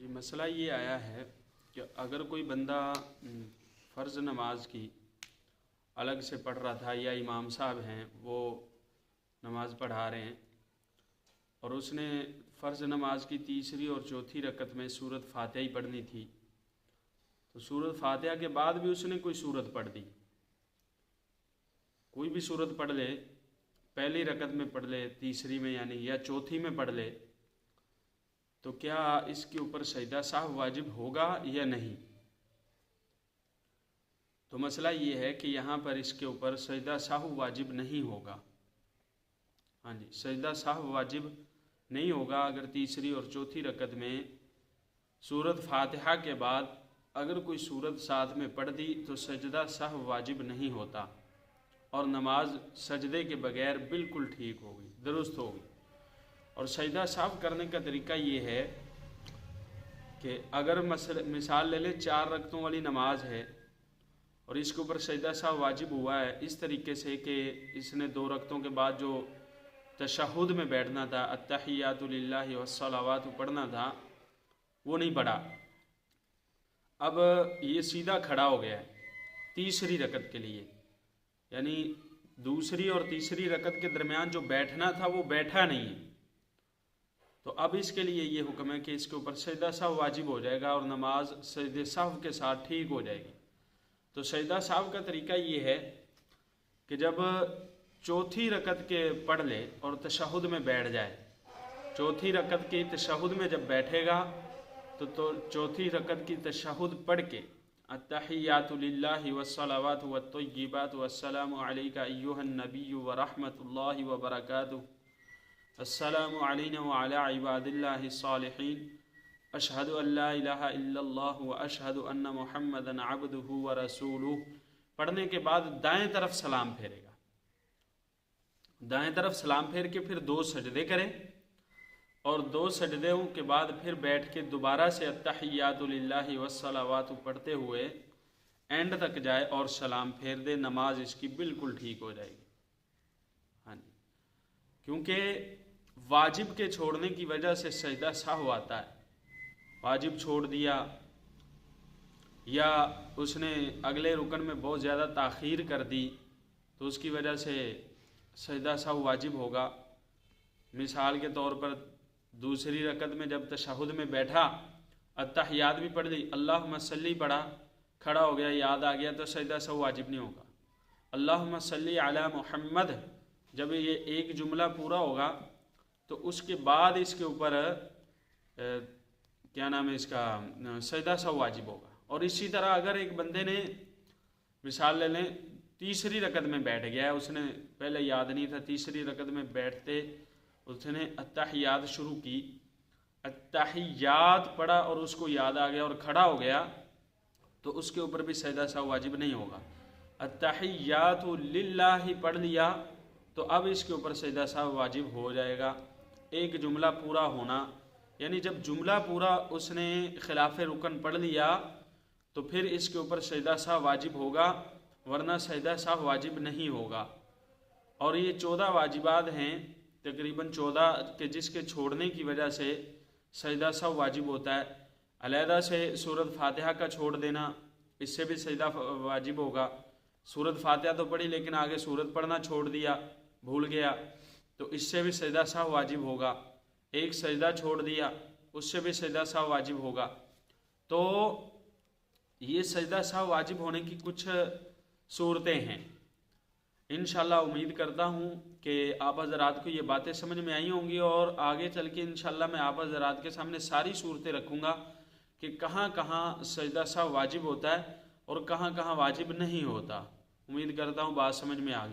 ये मसला ये आया है कि अगर कोई बंदा फ़र्ज़ नमाज की अलग से पढ़ रहा था या इमाम साहब हैं वो नमाज़ पढ़ा रहे हैं और उसने फ़र्ज़ नमाज की तीसरी और चौथी रकत में सूरत फ़ातिहा ही पढ़नी थी, तो सूरत फ़ातिहा के बाद भी उसने कोई सूरत पढ़ दी, कोई भी सूरत पढ़ ले, पहली रकत में पढ़ ले, तीसरी में यानी या चौथी में पढ़ ले, तो क्या इसके ऊपर सजदा साहव वाजिब होगा या नहीं। तो मसला ये है कि यहाँ पर इसके ऊपर सजदा साहव वाजिब नहीं होगा। हाँ जी, सजदा साहव वाजिब नहीं होगा अगर तीसरी और चौथी रकत में सूरत फ़ातिहा के बाद अगर कोई सूरत साथ में पढ़ दी तो सजदा साहव वाजिब नहीं होता और नमाज सजदे के बगैर बिल्कुल ठीक होगी, दुरुस्त होगी। और सजदा साहव करने का तरीका ये है कि अगर मिसाल ले ले 4 रकतों वाली नमाज है और इसके ऊपर सजदा साहव वाजिब हुआ है इस तरीके से कि इसने 2 रकतों के बाद जो तशहुद में बैठना था, अत्तहियातु लिल्लाहि वस्सलावातु पढ़ना था, वो नहीं पढ़ा। अब ये सीधा खड़ा हो गया है तीसरी रकत के लिए, यानी दूसरी और तीसरी रकत के दरमियान जो बैठना था वो बैठा नहीं है। तो अब इसके लिए ये हुक्म है कि इसके ऊपर सजदा साहव वाजिब हो जाएगा और नमाज सजदे साहव के साथ ठीक हो जाएगी। तो सजदा साहव का तरीका ये है कि जब चौथी रकत के पढ़ ले और तशहुद में बैठ जाए, चौथी रकत की तशहुद में जब बैठेगा तो चौथी रकत की तशहुद पढ़ के अत्तहियातु लिल्लाहि वस्सलावातु वत्तय्यिबातु वस्सलामु अलैका अय्युहन नबिय्यु व रहमतुल्लाहि व बरकातुहू अस्सलामु अलैना व अला इबादिल्लाहिस सालिहीन अशहदु अल्ला इलाहा इल्लल्लाह व अशहदु अन्ना मुहम्मदन अब्दुहु व रसूलुहु पढ़ने के बाद दाएं तरफ सलाम फेरेगा, दाएं तरफ सलाम फेर के फिर 2 सजदे करें और 2 सजदों के बाद फिर बैठ के दोबारा से अत्तहियातु लिल्लाहि वस्सलावातु पढ़ते हुए एंड तक जाए और सलाम फेर दे, नमाज इसकी बिल्कुल ठीक हो जाएगी। हाँ जी, क्योंकि वाजिब के छोड़ने की वजह से सजदा साहव आता है। वाजिब छोड़ दिया या उसने अगले रुकन में बहुत ज़्यादा ताख़ीर कर दी तो उसकी वजह से सजदा साहव वाजिब होगा। मिसाल के तौर पर दूसरी रकत में जब तशहुद में बैठा, अत्तहियात भी पढ़ ली, अल्लाहुम्मा सल्ली पढ़ा, खड़ा हो गया, याद आ गया तो सजदा साहव वाजिब नहीं होगा। अल्लाहुम्मा सल्ली अला मुहम्मद जब ये एक जुमला पूरा होगा तो उसके बाद इसके ऊपर क्या नाम है इसका सजदा साहव वाजिब होगा। और इसी तरह अगर एक बंदे ने मिसाल ले लें तीसरी रकत में बैठ गया है, उसने पहले याद नहीं था, तीसरी रकत में बैठते उसने अत्तहियात शुरू की, अत्तहियात पढ़ा और उसको याद आ गया और खड़ा हो गया तो उसके ऊपर भी सजदा साहव वाजिब नहीं होगा। अत्तहियातु लिल्लाहि पढ़ लिया तो अब इसके ऊपर सजदा साहव वाजिब हो जाएगा। एक जुमला पूरा होना, यानी जब जुमला पूरा उसने खिलाफ रुकन पढ़ लिया तो फिर इसके ऊपर सजदा साहव वाजिब होगा, वरना सजदा साहव वाजिब नहीं होगा। और ये 14 वाजिबात हैं तकरीबन 14 के जिसके छोड़ने की वजह से सजदा साहव वाजिब होता है। अलहदा से सूरत फ़ातिहा का छोड़ देना, इससे भी सजदा वाजिब होगा। सूरत फ़ातिहा तो पढ़ी लेकिन आगे सूरत पढ़ना छोड़ दिया, भूल गया, तो इससे भी सजदा साहव वाजिब होगा। एक सजदा छोड़ दिया उससे भी सजदा साहव वाजिब होगा। तो ये सजदा साहव वाजिब होने की कुछ सूरतें हैं। इंशाल्लाह उम्मीद करता हूँ कि आप हज़रात को ये बातें समझ में आई होंगी और आगे चल के इंशाल्लाह मैं आप हज़रात के सामने सारी सूरतें रखूँगा कि कहाँ कहाँ सजदा साहव वाजिब होता है और कहाँ कहाँ वाजिब नहीं होता। उम्मीद करता हूँ बात समझ में आ गई।